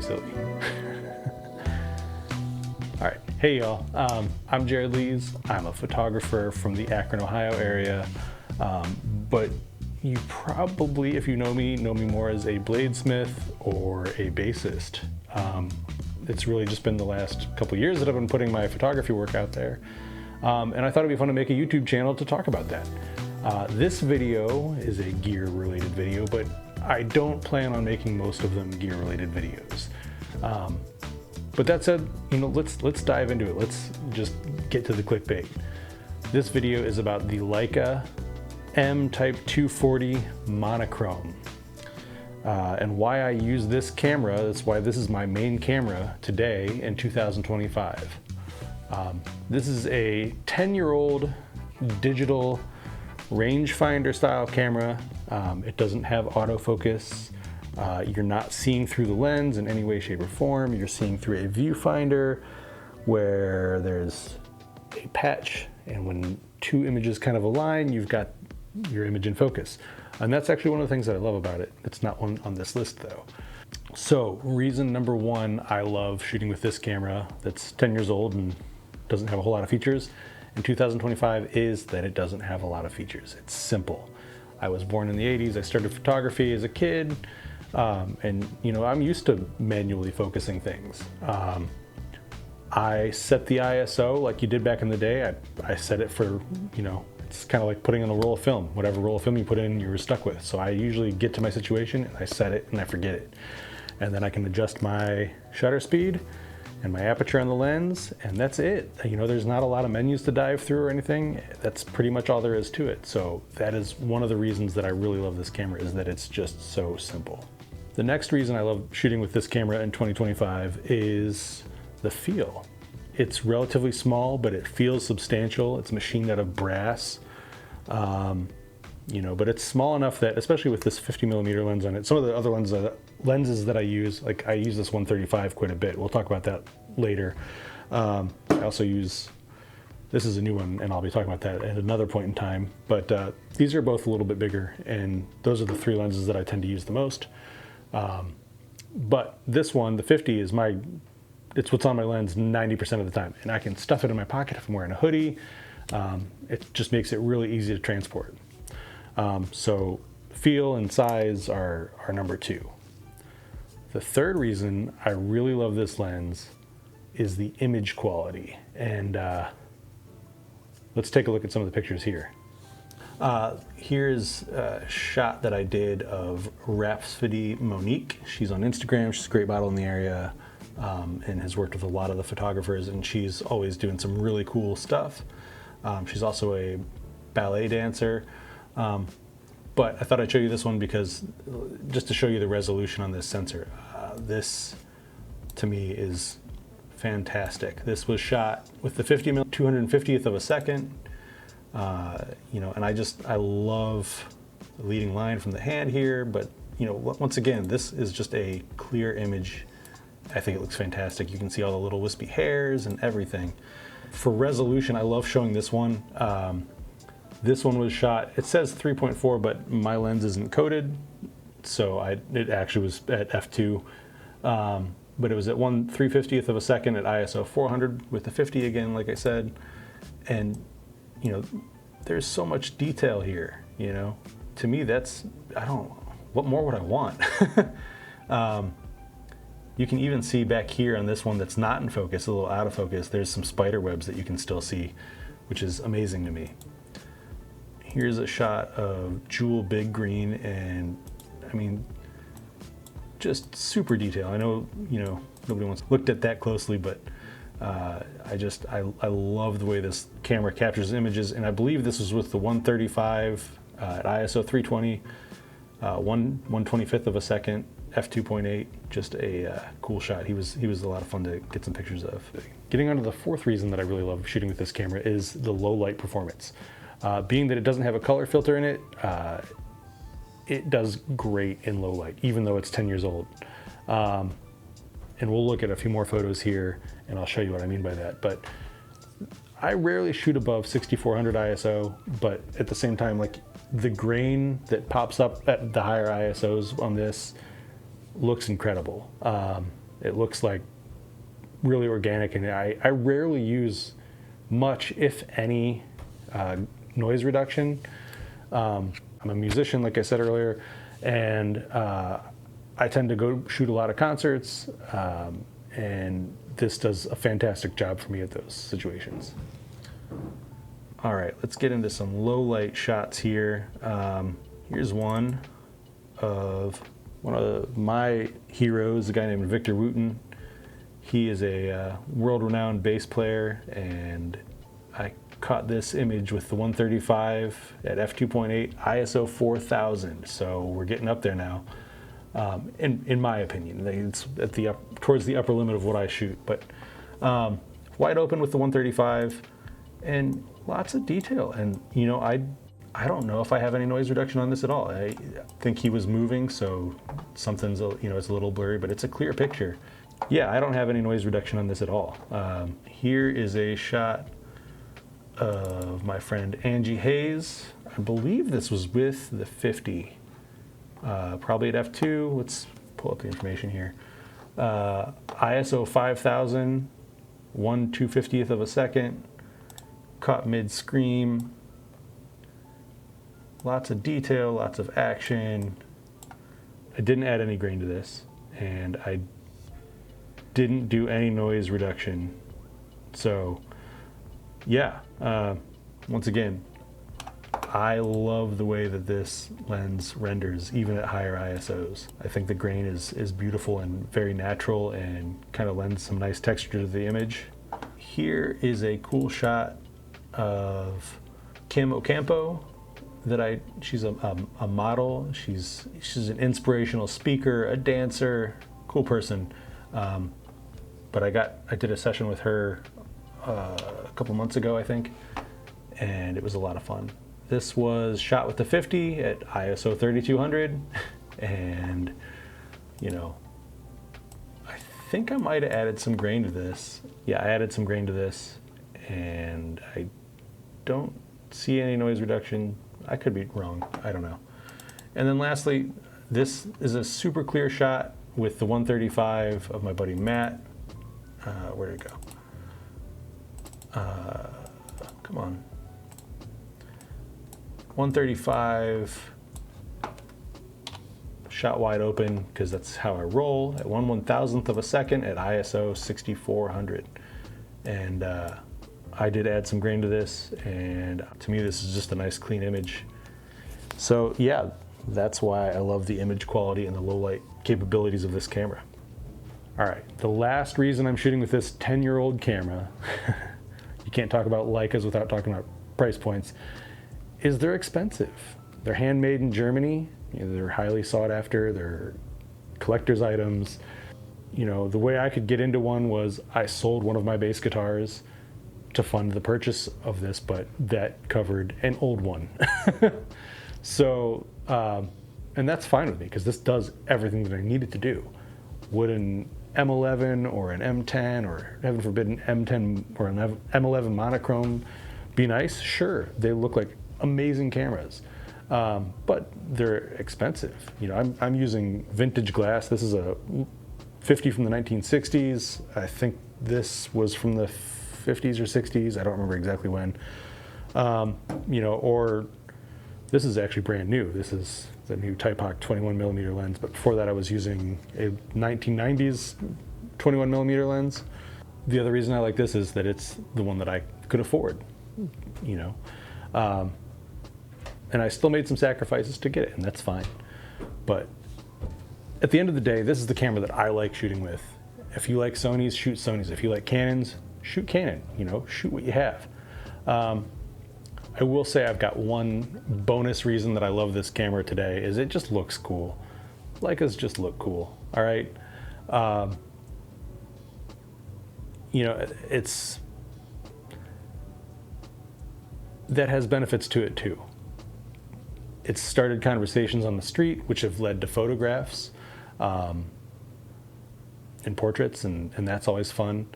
silly. All right, hey y'all, I'm Jared Lees. I'm a photographer from the Akron, Ohio area, but you probably, if you know me more as a bladesmith or a bassist. It's really just been the last couple years that I've been putting my photography work out there. And I thought it'd be fun to make a YouTube channel to talk about that. This video is a gear related video, but I don't plan on making most of them gear related videos. But that said, let's dive into it. Let's just get to the clickbait. This video is about the Leica M Type 240 Monochrom. And why I use this camera, that's why this is my main camera today in 2025. This is a 10-year-old digital rangefinder style camera. It doesn't have autofocus. You're not seeing through the lens in any way, shape, or form. You're seeing through a viewfinder where there's a patch, and when two images kind of align, you've got your image in focus. And that's actually one of the things that I love about it. It's not one on this list though. So reason number one, I love shooting with this camera that's 10 years old and doesn't have a whole lot of features in 2025 is that it doesn't have a lot of features. It's simple. I was born in the 80s. I started photography as a kid. And I'm used to manually focusing things. I set the ISO like you did back in the day. I set it for, it's kind of like putting on a roll of film. Whatever roll of film you put in, you're stuck with. So I usually get to my situation and I set it and I forget it. And then I can adjust my shutter speed and my aperture on the lens, and that's it. There's not a lot of menus to dive through or anything. That's pretty much all there is to it. So that is one of the reasons that I really love this camera, is that it's just so simple. The next reason I love shooting with this camera in 2025 is the feel. It's relatively small, but it feels substantial. It's machined out of brass, but it's small enough that, especially with this 50mm lens on it, some of the other lenses that I use, like I use this 135 quite a bit. We'll talk about that later. I also use, this is a new one, and I'll be talking about that at another point in time, but these are both a little bit bigger, and those are the three lenses that I tend to use the most. But this one, the 50, is it's what's on my lens 90% of the time, and I can stuff it in my pocket if I'm wearing a hoodie. It just makes it really easy to transport. So feel and size are number two. The third reason I really love this lens is the image quality. And let's take a look at some of the pictures here. Here's a shot that I did of Rhapsody Monique. She's on Instagram. She's a great model in the area, and has worked with a lot of the photographers, and she's always doing some really cool stuff. She's also a ballet dancer. But I thought I'd show you this one because just to show you the resolution on this sensor. This to me is fantastic. This was shot with the 50mm 250th of a second. And I love the leading line from the hand here, but once again, this is just a clear image. I think it looks fantastic. You can see all the little wispy hairs and everything. For resolution, I love showing this one. This one was shot, it says 3.4, but my lens isn't coated, so it actually was at f2. But it was at 1/350th of a second at ISO 400 with the 50 again, like I said. And there's so much detail here, to me what more would I want? You can even see back here on this one that's not in focus, a little out of focus, there's some spider webs that you can still see, which is amazing to me. Here's a shot of Jewel Big Green, and just super detail. I know, nobody wants looked at that closely, but I love the way this camera captures images, and I believe this was with the 135 at ISO 320, 1/125th of a second, f2.8. Just a cool shot. He was a lot of fun to get some pictures of. Getting on to the fourth reason that I really love shooting with this camera is the low light performance. Being that it doesn't have a color filter in it, it does great in low light, even though it's 10 years old. And we'll look at a few more photos here, and I'll show you what I mean by that. But I rarely shoot above 6400 ISO, but at the same time, like the grain that pops up at the higher ISOs on this looks incredible. It looks like really organic, and I rarely use much, if any, noise reduction. I'm a musician, like I said earlier, and I tend to go shoot a lot of concerts, and this does a fantastic job for me at those situations. All right, let's get into some low light shots here. Here's one of my heroes, a guy named Victor Wooten. He is a world-renowned bass player, and I caught this image with the 135 at f2.8 ISO 4000. So we're getting up there now. In my opinion, it's at towards the upper limit of what I shoot. But wide open with the 135, and lots of detail. And you know, I don't know if I have any noise reduction on this at all. I think he was moving, so something's, you know, it's a little blurry, but it's a clear picture. Yeah, I don't have any noise reduction on this at all. Here is a shot of my friend Angie Hayes. I believe this was with the 50, probably at f2. Let's pull up the information here. ISO 5000, 1/250th of a second, caught mid-scream. Lots of detail, lots of action. I didn't add any grain to this, and I didn't do any noise reduction. So yeah, once again, I love the way that this lens renders even at higher ISOs. I think the grain is beautiful and very natural and kind of lends some nice texture to the image. Here is a cool shot of Kim Ocampo. She's a model. She's an inspirational speaker, a dancer, cool person. But I did a session with her a couple months ago, I think, and it was a lot of fun. This was shot with the 50 at ISO 3200, and you know, I think I might have added some grain to this. Yeah, I added some grain to this, and I don't see any noise reduction. I could be wrong, I don't know. And then lastly, this is a super clear shot with the 135 of my buddy Matt. Where'd it go? Come on. 135, shot wide open, because that's how I roll, at 1/1000th of a second at ISO 6400. And I did add some grain to this, and to me this is just a nice clean image. So yeah, that's why I love the image quality and the low light capabilities of this camera. All right, the last reason I'm shooting with this 10-year-old camera, you can't talk about Leicas without talking about price points, is they're expensive. They're handmade in Germany. You know, they're highly sought after. They're collector's items. You know, the way I could get into one was I sold one of my bass guitars to fund the purchase of this, but that covered an old one. So, and that's fine with me, because this does everything that I need it to do. Would an M11 or an M10 or, heaven forbid, an M10 or an M11 monochrome be nice? Sure, they look like amazing cameras, but they're expensive. You know, I'm using vintage glass. This is a 50 from the 1960s. I think this was from the 50s or 60s. I don't remember exactly when. You know, or this is actually brand new. This is the new Typhawk 21mm lens, but before that I was using a 1990s 21mm lens. The other reason I like this is that it's the one that I could afford, you know. And I still made some sacrifices to get it, and that's fine. But at the end of the day, this is the camera that I like shooting with. If you like Sonys, shoot Sonys. If you like Canons, shoot Canon, you know, shoot what you have. I will say I've got one bonus reason that I love this camera today is it just looks cool. Leicas just look cool, all right? You know, that has benefits to it too. It's started conversations on the street, which have led to photographs and portraits, and that's always fun.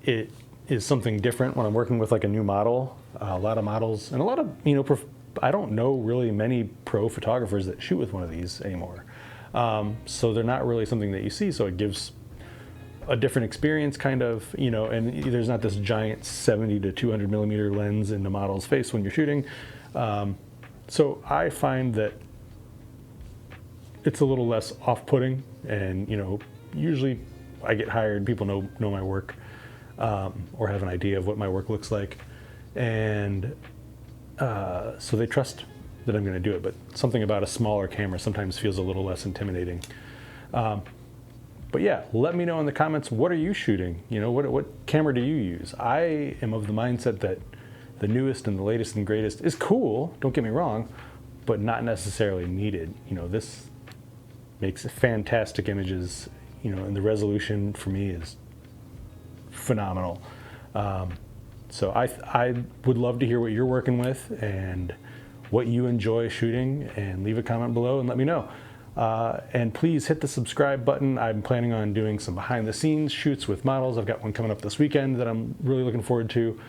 It is something different when I'm working with like a new model. A lot of models, and a lot of, you know, I don't know really many pro photographers that shoot with one of these anymore. So they're not really something that you see, so it gives a different experience, kind of, you know, and there's not this giant 70 to 200 millimeter lens in the model's face when you're shooting. So I find that it's a little less off-putting, and, you know, usually I get hired, people know my work, or have an idea of what my work looks like, and so they trust that I'm going to do it. But something about a smaller camera sometimes feels a little less intimidating. But yeah, let me know in the comments, what are you shooting? You know, what camera do you use? I am of the mindset that the newest and the latest and greatest is cool, don't get me wrong, but not necessarily needed. You know, this makes fantastic images, you know, and the resolution for me is phenomenal. So I would love to hear what you're working with and what you enjoy shooting, and leave a comment below and let me know. And please hit the subscribe button. I'm planning on doing some behind the scenes shoots with models. I've got one coming up this weekend that I'm really looking forward to.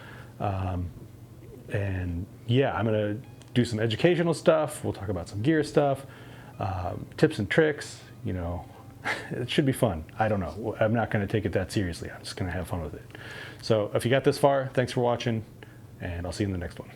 And yeah, I'm gonna do some educational stuff. We'll talk about some gear stuff, tips and tricks, you know. It should be fun. I don't know. I'm not gonna take it that seriously. I'm just gonna have fun with it. So if you got this far, thanks for watching, and I'll see you in the next one.